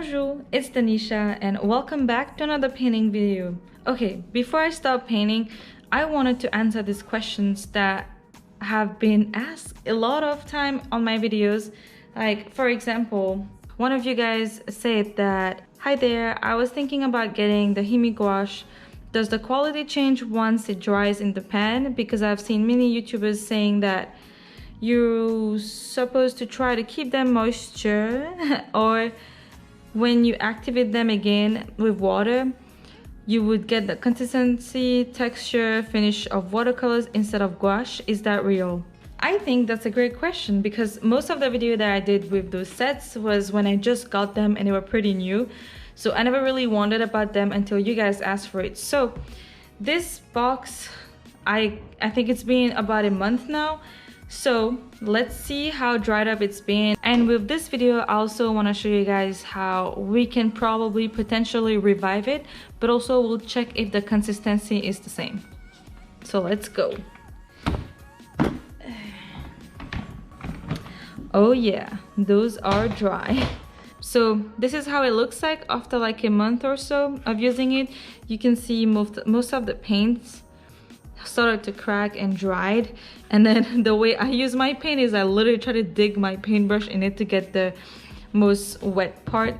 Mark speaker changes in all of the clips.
Speaker 1: Bonjour, it's Danisha and welcome back to another painting video. Okay, before I start painting, I wanted to answer these questions that have been asked a lot of time on my videos. Like, for example, one of you guys said that, "Hi there, I was thinking about getting the HIMI gouache. Does the quality change once it dries in the pan? Because I've seen many YouTubers saying that you're supposed to try to keep them moisture or when you activate them again with water, you would get the consistency, texture, finish of watercolors instead of gouache. Is that real?" I think that's a great question because most of the video that I did with those sets was when I just got them and they were pretty new. So I never really wondered about them until you guys asked for it. So this box, I think it's been about a month now. So let's see how dried up it's been. And with this video, I also want to show you guys how we can probably potentially revive it, but also we'll check if the consistency is the same. So let's go. Oh yeah, those are dry. So this is how it looks like after like a month or so of using it. You can see most of the paints started to crack and dried, and then the way I use my paint is I literally try to dig my paintbrush in it to get the most wet part.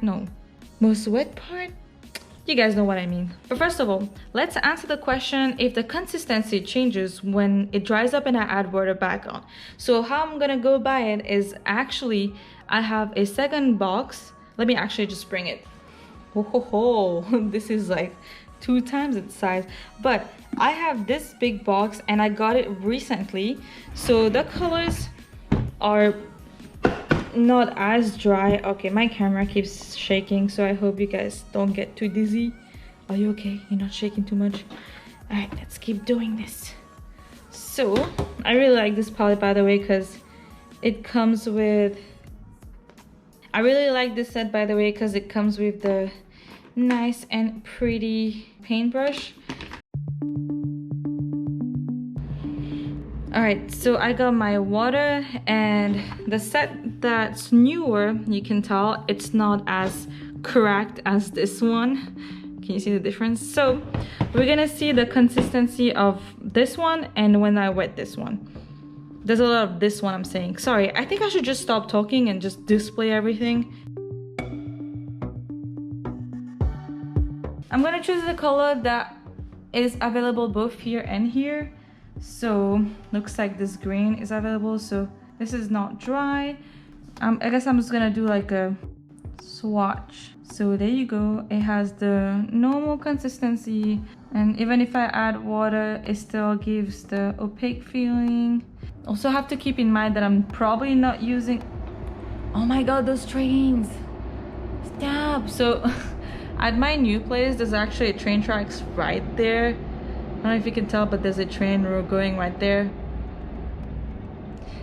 Speaker 1: You guys know what I mean. But first of all, let's answer the question if the consistency changes when it dries up and I add water back on. So how I'm gonna go by it is actually I have a second box. Let me actually just bring it. This is like 2 times its size, but I have this big box and I got it recently, so the colors are not as dry. Okay, my camera keeps shaking, so I hope you guys don't get too dizzy. Are you okay? You're not shaking too much? All right, let's keep doing this. So I really like this palette, by the way, because it comes with, I really like this set, by the way, because it comes with the nice and pretty paintbrush. All right, so I got my water, and the set that's newer, you can tell it's not as cracked as this one. Can you see the difference? So we're gonna see the consistency of this one and when I wet this one. There's a lot of this one I'm saying. Sorry, I think I should just stop talking and just display everything. I'm gonna choose the color that is available both here and here. So looks like this green is available, so this is not dry. I guess I'm just gonna do like a swatch. So there you go, it has the normal consistency, and even if I add water, it still gives the opaque feeling. Also have to keep in mind that I'm probably not using, oh my god, those trains, stop. So at my new place, there's actually a train tracks right there. I don't know if you can tell, but there's a train road going right there.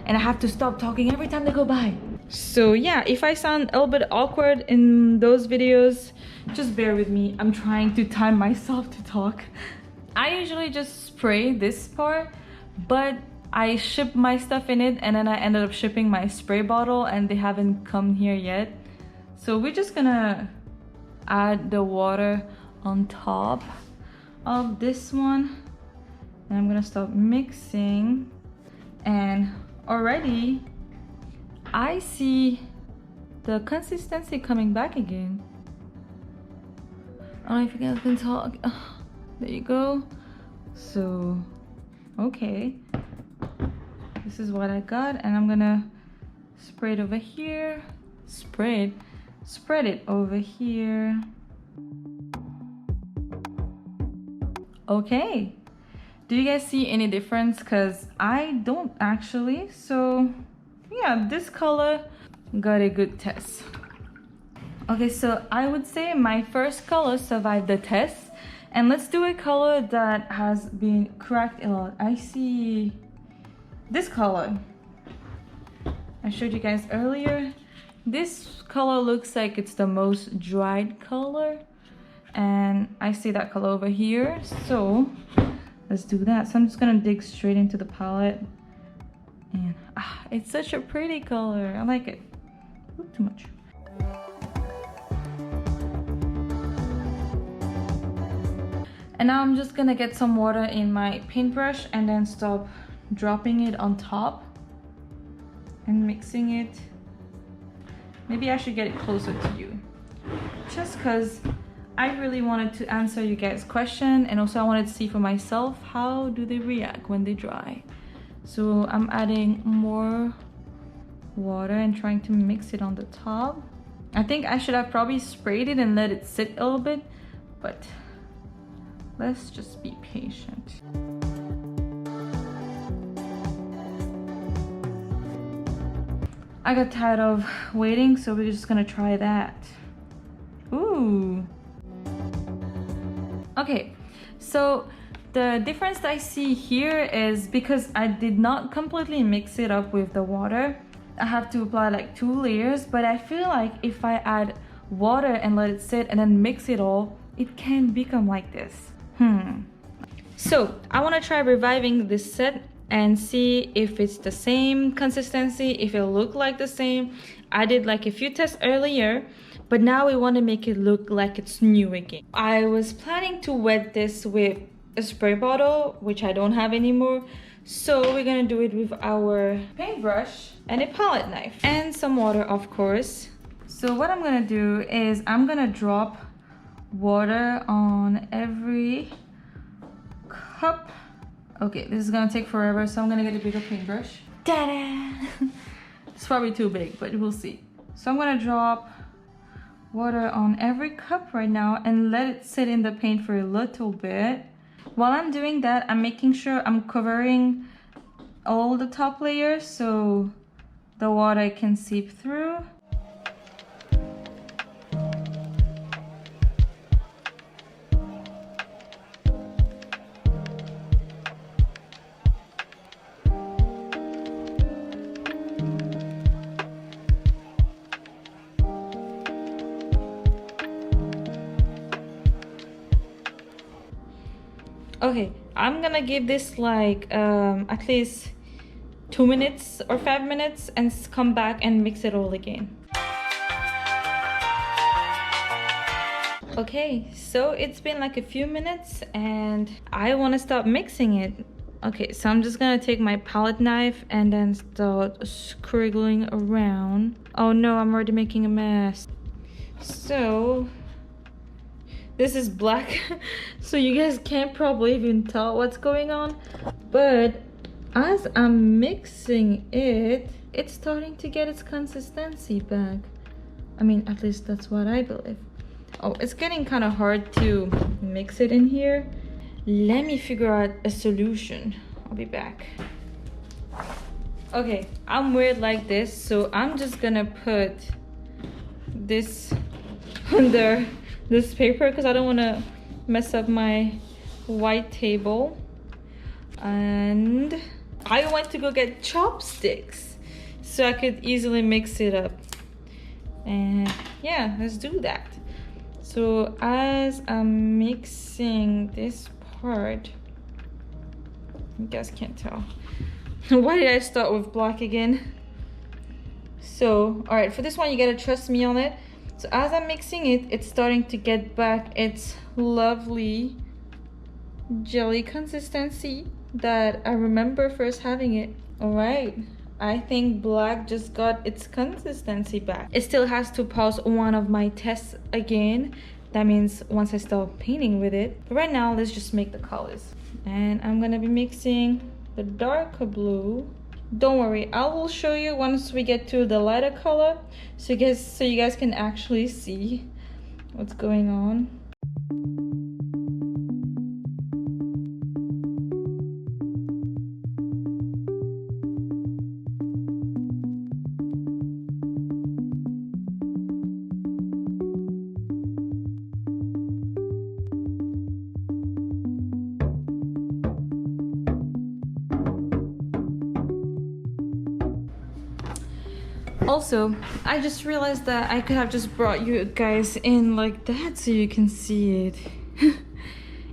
Speaker 1: And I have to stop talking every time they go by. So yeah, if I sound a little bit awkward in those videos, just bear with me. I'm trying to time myself to talk. I usually just spray this part, but I ship my stuff in it, and then I ended up shipping my spray bottle and they haven't come here yet. So we're just gonna add the water on top of this one, and I'm gonna start mixing, and already I see the consistency coming back again. I don't know if you guys can talk. There you go. So okay, this is what I got, and I'm gonna spray it over here, spread it over here. Okay, do you guys see any difference? Because I don't actually. So yeah, this color got a good test. Okay, so I would say my first color survived the test, and let's do a color that has been cracked a lot. I see this color I showed you guys earlier. This color looks like it's the most dried color, and I see that color over here, so let's do that. So I'm just gonna dig straight into the palette, and it's such a pretty color. I like it. Ooh, too much. And now I'm just gonna get some water in my paintbrush and then stop dropping it on top and mixing it. Maybe I should get it closer to you, just because I really wanted to answer you guys' question, and also I wanted to see for myself how do they react when they dry. So I'm adding more water and trying to mix it on the top. I think I should have probably sprayed it and let it sit a little bit, but let's just be patient. I got tired of waiting, so we're just gonna try that. Ooh. Okay, so the difference that I see here is because I did not completely mix it up with the water, I have to apply like 2 layers, but I feel like if I add water and let it sit and then mix it all, it can become like this. So I want to try reviving this set and see if it's the same consistency, if it look like the same. I did like a few tests earlier, but now we want to make it look like it's new again. I was planning to wet this with a spray bottle, which I don't have anymore, so we're gonna do it with our paintbrush and a palette knife and some water, of course. So what I'm gonna do is I'm gonna drop water on every cup. Okay, this is gonna take forever, so I'm gonna get a bigger paintbrush. Ta-da! It's probably too big, but we'll see. So I'm gonna drop water on every cup right now and let it sit in the paint for a little bit. While I'm doing that, I'm making sure I'm covering all the top layers so the water can seep through. Okay, I'm gonna give this like at least 2 minutes or 5 minutes and come back and mix it all again. Okay, so it's been like a few minutes and I want to start mixing it. Okay, so I'm just gonna take my palette knife and then start squiggling around. Oh no, I'm already making a mess. So this is black, so you guys can't probably even tell what's going on, but as I'm mixing it, it's starting to get its consistency back. I mean, at least that's what I believe. Oh, it's getting kind of hard to mix it in here. Let me figure out a solution. I'll be back. Okay, I'm weird like this, so I'm just gonna put this under this paper because I don't want to mess up my white table. And I went to go get chopsticks so I could easily mix it up. And yeah, let's do that. So as I'm mixing this part, you guys can't tell. Why did I start with black again? So all right, for this one you gotta trust me on it. So as I'm mixing it, it's starting to get back its lovely jelly consistency that I remember first having it. All right, I think black just got its consistency back. It still has to pause one of my tests again. That means once I start painting with it. But right now, let's just make the colors. And I'm gonna be mixing the darker blue. Don't worry, I will show you once we get to the lighter color so you guys can actually see what's going on. Also, I just realized that I could have just brought you guys in like that so you can see it.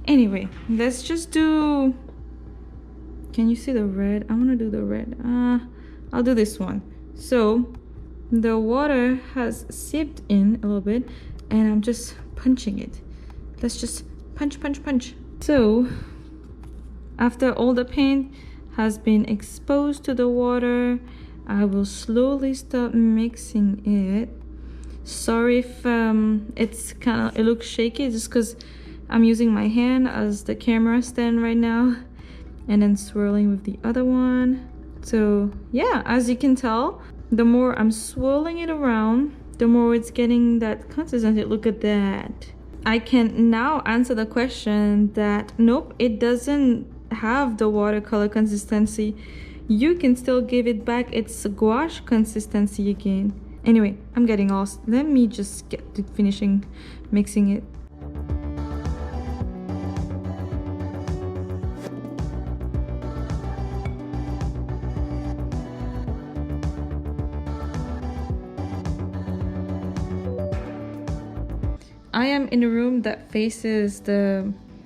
Speaker 1: Anyway, let's just do... Can you see the red? I want to do the red. I'll do this one. So, the water has seeped in a little bit and I'm just punching it. Let's just punch, punch, punch. So after all the paint has been exposed to the water, I will slowly start mixing it. Sorry if it looks shaky, just because I'm using my hand as the camera stand right now and then swirling with the other one. So yeah, as you can tell, the more I'm swirling it around, the more it's getting that consistency. Look at that. I can now answer the question that nope, it doesn't have the watercolor consistency. You can still give it back its gouache consistency again. Anyway, I'm getting lost. Let me just get to finishing mixing it. I am in a room that faces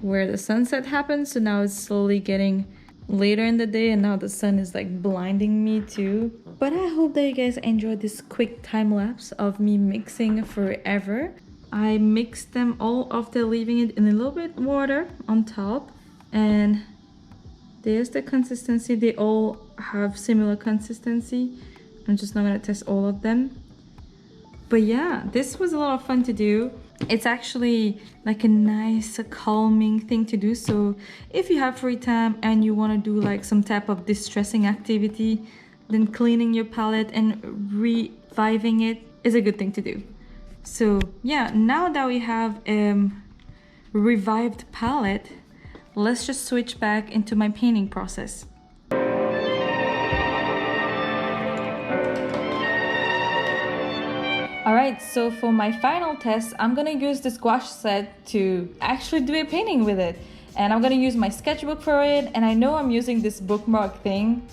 Speaker 1: where the sunset happens, so now it's slowly getting later in the day and now the sun is like blinding me too. But I hope that you guys enjoyed this quick time lapse of me mixing forever. I mixed them all after leaving it in a little bit water on top, and there's the consistency. They all have similar consistency. I'm just not gonna test all of them. But yeah, this was a lot of fun to do. It's actually like a nice calming thing to do. So if you have free time and you want to do like some type of distressing activity, then cleaning your palette and reviving it is a good thing to do. So yeah, now that we have a revived palette, let's just switch back into my painting process. Alright, so for my final test, I'm gonna use this gouache set to actually do a painting with it. And I'm gonna use my sketchbook for it, and I know I'm using this bookmark thing.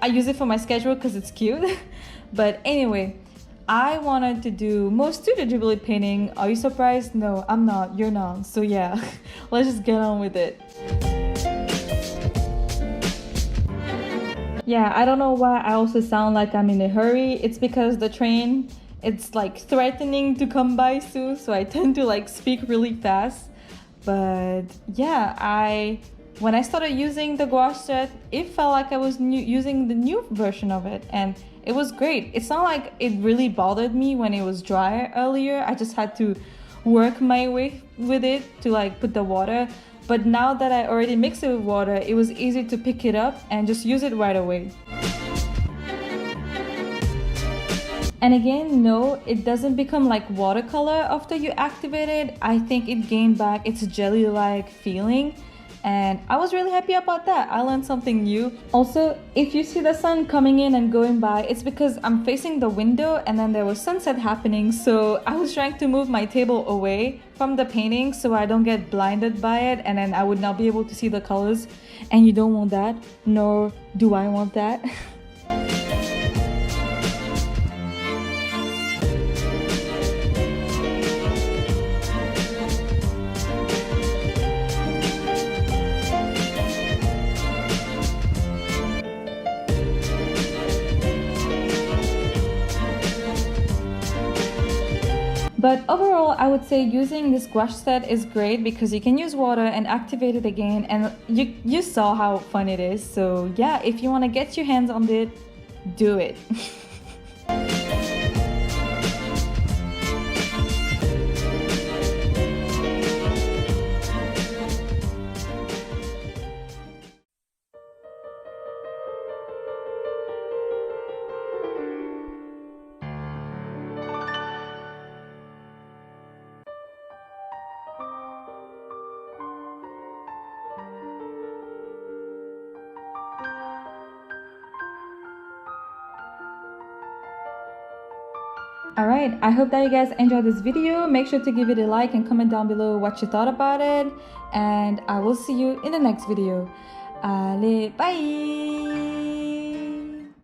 Speaker 1: I use it for my sketchbook because it's cute. But anyway, I wanted to do more Studio Ghibli painting. Are you surprised? No, I'm not. You're not. So yeah, let's just get on with it. Yeah, I don't know why I also sound like I'm in a hurry. It's because the train, it's like threatening to come by soon, so I tend to like speak really fast. But yeah, when I started using the gouache set, it felt like I was using the new version of it, and it was great. It's not like it really bothered me when it was dry earlier. I just had to work my way with it to like put the water. But now that I already mixed it with water, it was easy to pick it up and just use it right away. And again, no, it doesn't become like watercolor after you activate it. I think it gained back its jelly-like feeling, and I was really happy about that. I learned something new. Also, if you see the sun coming in and going by, it's because I'm facing the window and then there was sunset happening, so I was trying to move my table away from the painting so I don't get blinded by it, and then I would not be able to see the colors, and you don't want that, nor do I want that. But overall, I would say using this gouache set is great because you can use water and activate it again, and you saw how fun it is. So yeah, if you want to get your hands on it, do it. Alright, I hope that you guys enjoyed this video. Make sure to give it a like and comment down below what you thought about it. And I will see you in the next video. Allez, bye!